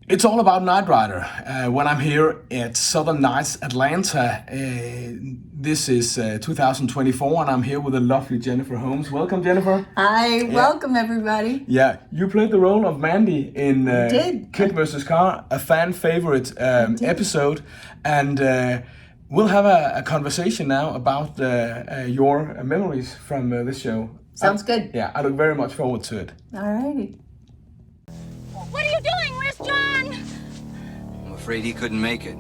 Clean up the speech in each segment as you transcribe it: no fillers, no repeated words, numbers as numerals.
It's all about Knight Rider. When I'm here at Southern Nights Atlanta, this is 2024, and I'm here with the lovely Jennifer Holmes. Welcome, Jennifer. Hi, welcome everybody. Yeah, you played the role of Mandy in KITT vs. KARR, a fan favorite episode, and we'll have a conversation now about your memories from this show. Sounds good. Yeah, I look very much forward to it. All righty. What are you doing? Where's John? I'm afraid he couldn't make it.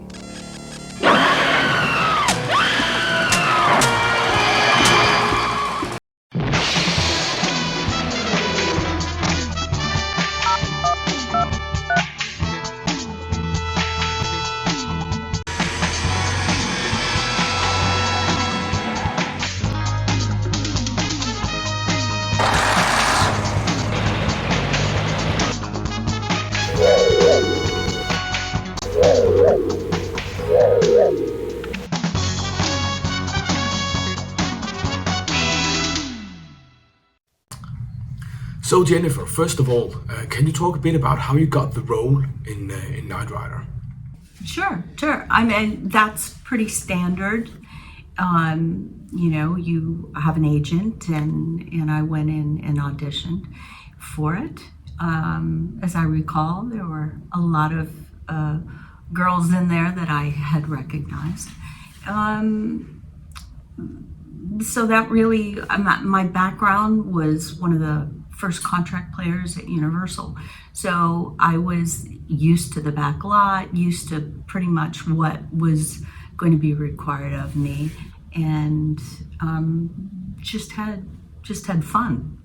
So Jennifer, first of all, can you talk a bit about how you got the role in Knight Rider? Sure. I mean, that's pretty standard. You know, you have an agent, and I went in and auditioned for it. As I recall, there were a lot of girls in there that I had recognized. So that really, my background was one of the first contract players at Universal. So I was used to the back lot, used to pretty much what was going to be required of me, and just had fun.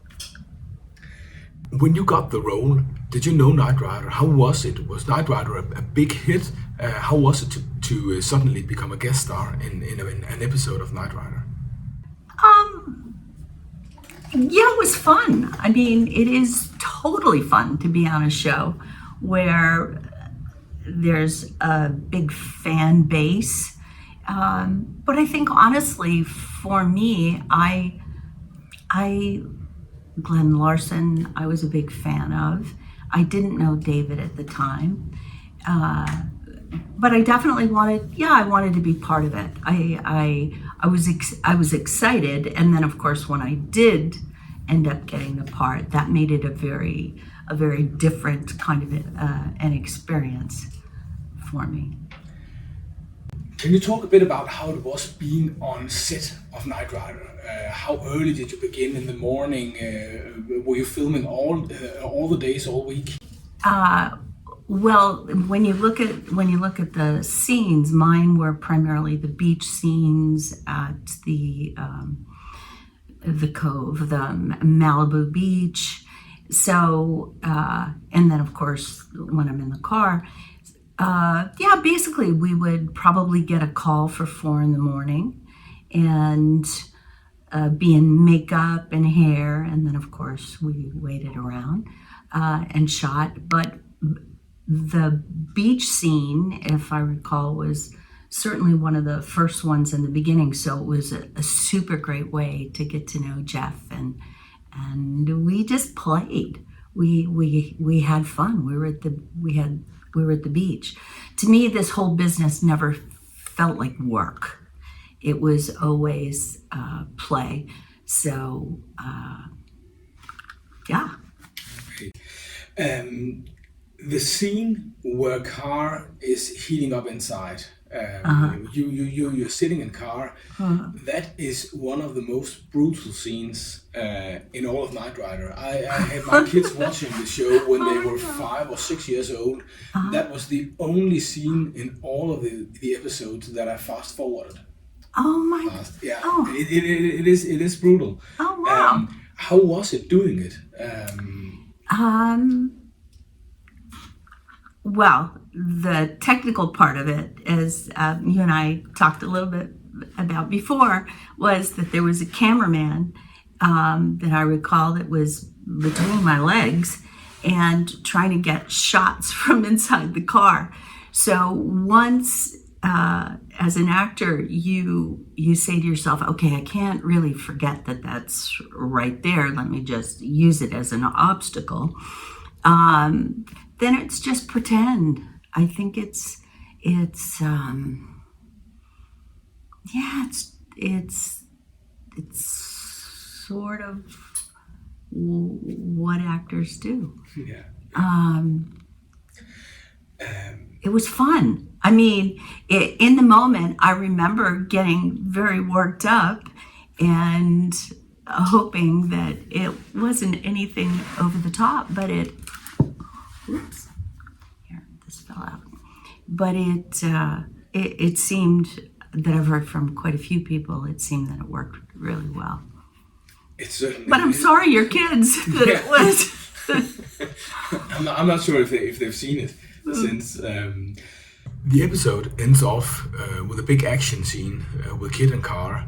When you got the role, did you know Knight Rider? How was it? Was Knight Rider a big hit? How was it to suddenly become a guest star in an episode of Knight Rider? Yeah, it was fun. I mean, it is totally fun to be on a show where there's a big fan base. But I think honestly, for me, Glenn Larson, I was a big fan of. I didn't know David at the time. But I definitely wanted to be part of it. I was excited, and then of course when I did end up getting the part, that made it a very different kind of an experience for me. Can you talk a bit about how it was being on set of Knight Rider? How early did you begin in the morning? Were you filming all the days, all week? Well, when you look at the scenes, mine were primarily the beach scenes at the Cove, the Malibu beach. So, and then of course when I'm in the car, basically we would probably get a call for 4 a.m. and be in makeup and hair, and then of course we waited around and shot. But the beach scene, if I recall, was certainly one of the first ones in the beginning. So it was a super great way to get to know Jeff, and we just played. We had fun. We were at the beach. To me, this whole business never felt like work. It was always play. So yeah. Okay. The scene where KARR is heating up inside. You're sitting in KARR. That is one of the most brutal scenes in all of Knight Rider. I had my kids watching the show when they were 5 or 6 years old. That was the only scene in all of the episodes that I fast forwarded. Oh my God! Yeah, it is brutal. Oh wow! How was it doing it? Well, the technical part of it, as you and I talked a little bit about before, was that there was a cameraman that I recall that was between my legs and trying to get shots from inside the car. So once, as an actor, you say to yourself, okay, I can't really forget that that's right there. Let me just use it as an obstacle. then it's just pretend. I think it's sort of what actors do. Yeah. It was fun. I mean, in the moment, I remember getting very worked up and hoping that it wasn't anything over the top, but it fell out. But it seemed that I've heard from quite a few people, it seemed that it worked really well. It certainly but I'm sorry, your kids, that it was. I'm not sure if they've seen it since. The episode ends off with a big action scene with KITT and KARR.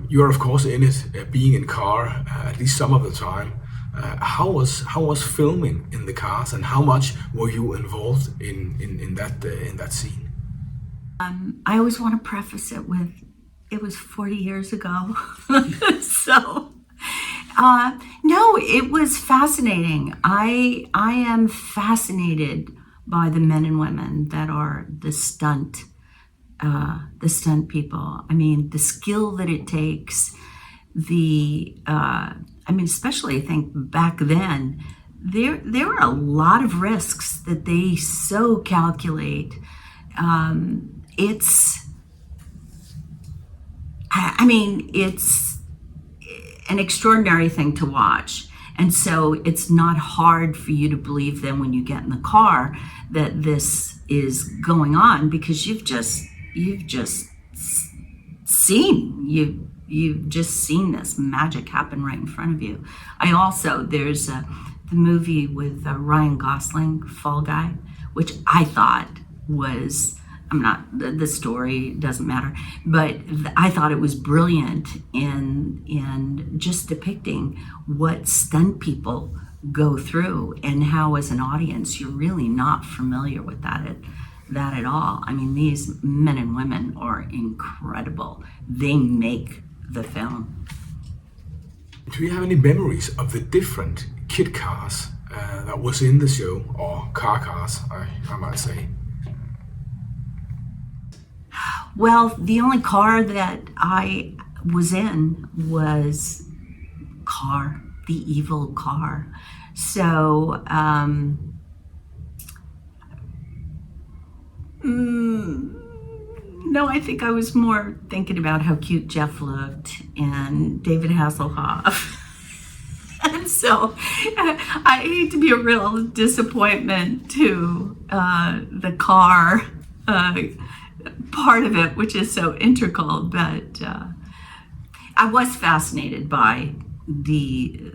You're of course in it, being in KARR at least some of the time. How was filming in the cars, and how much were you involved in that scene? I always want to preface it with, it was 40 years ago. So, no, it was fascinating. I am fascinated by the men and women that are the stunt people. I mean, the skill that it takes, especially I think back then, there were a lot of risks that they so calculate. It's an extraordinary thing to watch. And so it's not hard for you to believe then when you get in the car that this is going on, because you've just seen this magic happen right in front of you. There's the movie with Ryan Gosling, Fall Guy, which I thought was, the story doesn't matter, but I thought it was brilliant in just depicting what stunt people go through and how as an audience you're really not familiar with that at all. I mean, these men and women are incredible. They make the film. Do you have any memories of the different KITT cars that was in the show, or car cars, I might say? Well, the only car that I was in was KARR, the evil KARR. So, no, I think I was more thinking about how cute Jeff looked and David Hasselhoff. And so I hate to be a real disappointment to the KARR part of it, which is so integral, but I was fascinated by the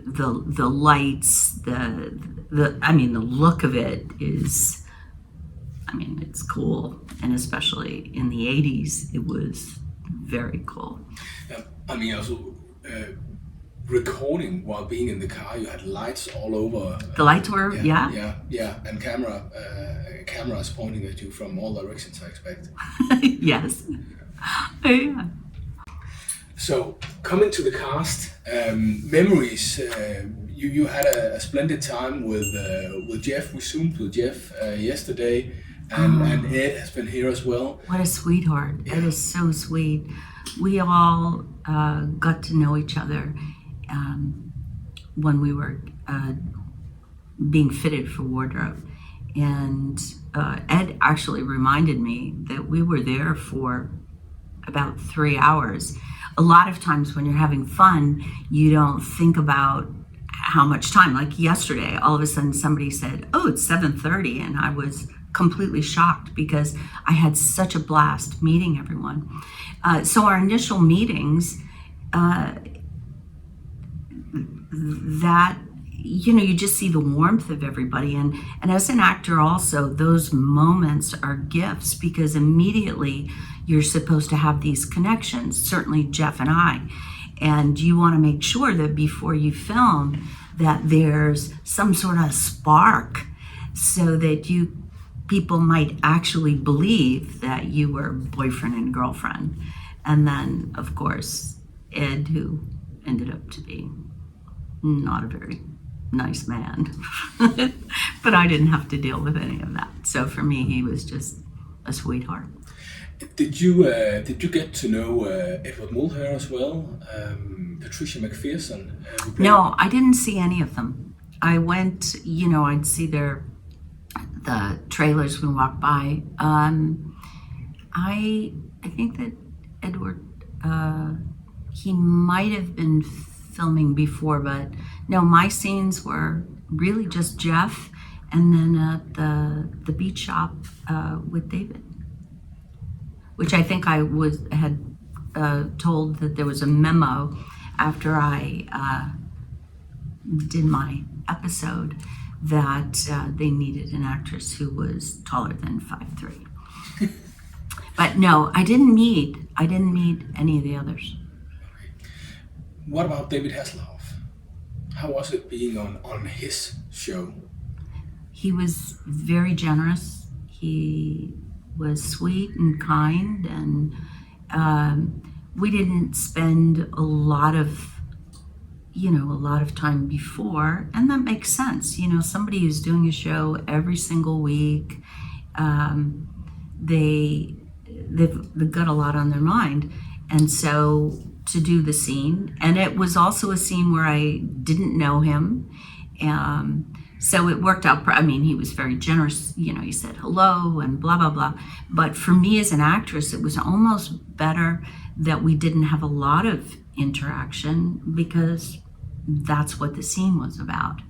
lights, the look of it is, it's cool, and especially in the 80s, it was very cool. Also recording while being in the car, you had lights all over. The lights were, yeah, and cameras pointing at you from all directions, I expect. Yes. Yeah. So, coming to the cast, memories. You had a splendid time with Jeff. We zoomed with Jeff yesterday, and Ed has been here as well. What a sweetheart! Yeah. Ed is so sweet. We all got to know each other when we were being fitted for wardrobe. And Ed actually reminded me that we were there for about 3 hours. A lot of times when you're having fun, you don't think about how much time. Like yesterday, all of a sudden somebody said, "Oh, it's 7:30," and I was completely shocked because I had such a blast meeting everyone. So our initial meetings, you just see the warmth of everybody. And as an actor also, those moments are gifts, because immediately you're supposed to have these connections, certainly Jeff and I. And you want to make sure that before you film that there's some sort of spark, so that people might actually believe that you were boyfriend and girlfriend. And then, of course, Ed, who ended up to be not a very nice man. But I didn't have to deal with any of that. So for me, he was just a sweetheart. Did you get to know Edward Mulhare as well? Patricia McPherson? No, I didn't see any of them. I went, I'd see the trailers when we walked by. I think that Edward, he might have been filming before, but no, my scenes were really just Jeff and then at the beach shop with David, which I think I had told that there was a memo after I did my episode that they needed an actress who was taller than 5'3". But no, I didn't meet any of the others. What about David Hasselhoff? How was it being on his show? He was very generous. He was sweet and kind, and we didn't spend a lot of time before, and that makes sense. Somebody who's doing a show every single week, they've got a lot on their mind, and so to do the scene, and it was also a scene where I didn't know him, so it worked out. He was very generous. He said hello and blah blah blah. But for me as an actress, it was almost better that we didn't have a lot of interaction because that's what the scene was about.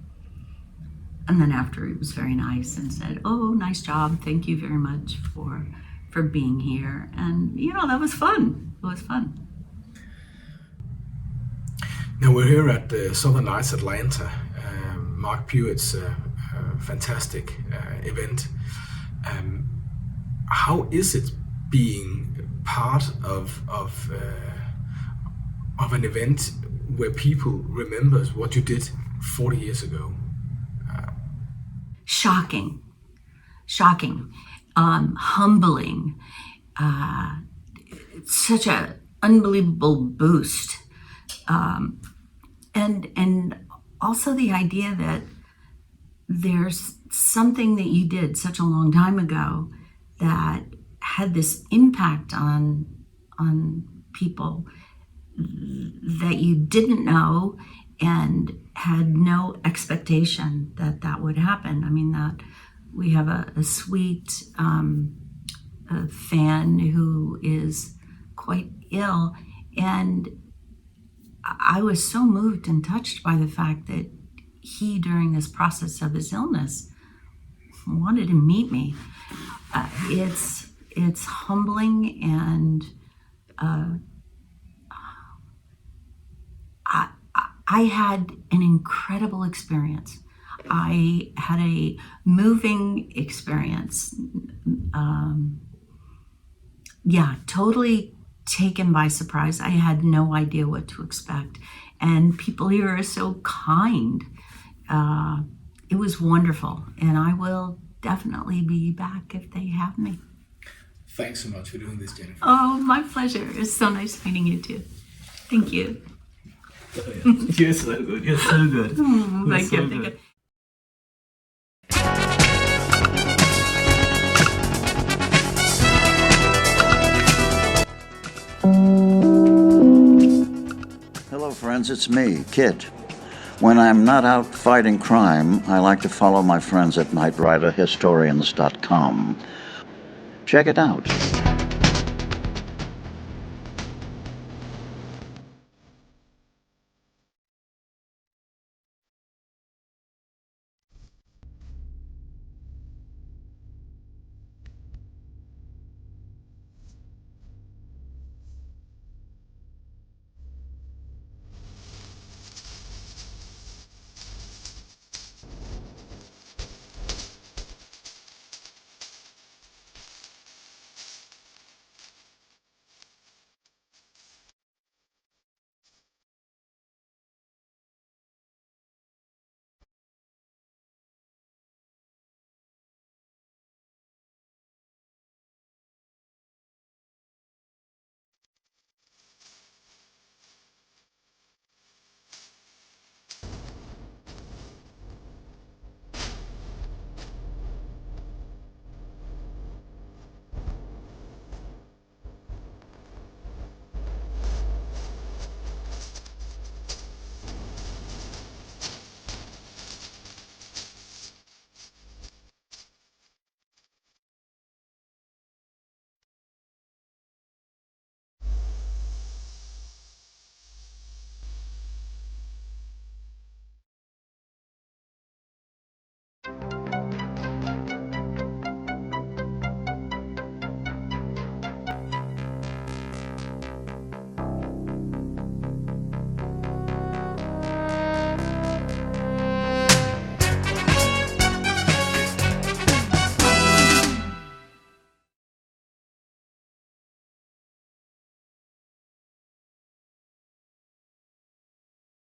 And then after, he was very nice and said, "Oh, nice job. Thank you very much for being here." And that was fun. It was fun. Now we're here at the Southern Nights Atlanta, Mark Pewett's fantastic event. How is it being part of an event where people remember what you did 40 years ago? Shocking, humbling, such an unbelievable boost. And also the idea that there's something that you did such a long time ago that had this impact on people that you didn't know and had no expectation that would happen. That we have a sweet a fan who is quite ill, and I was so moved and touched by the fact that he, during this process of his illness, wanted to meet me. It's humbling, and I had an incredible experience. I had a moving experience. Totally taken by surprise. I had no idea what to expect. And people here are so kind. It was wonderful. And I will definitely be back if they have me. Thanks so much for doing this, Jennifer. Oh, my pleasure. It's so nice meeting you too. Thank you. You're so good. You're so good. Thank you. Thank you. Hello, friends. It's me, KITT. When I'm not out fighting crime, I like to follow my friends at knightriderhistorians.com. Check it out.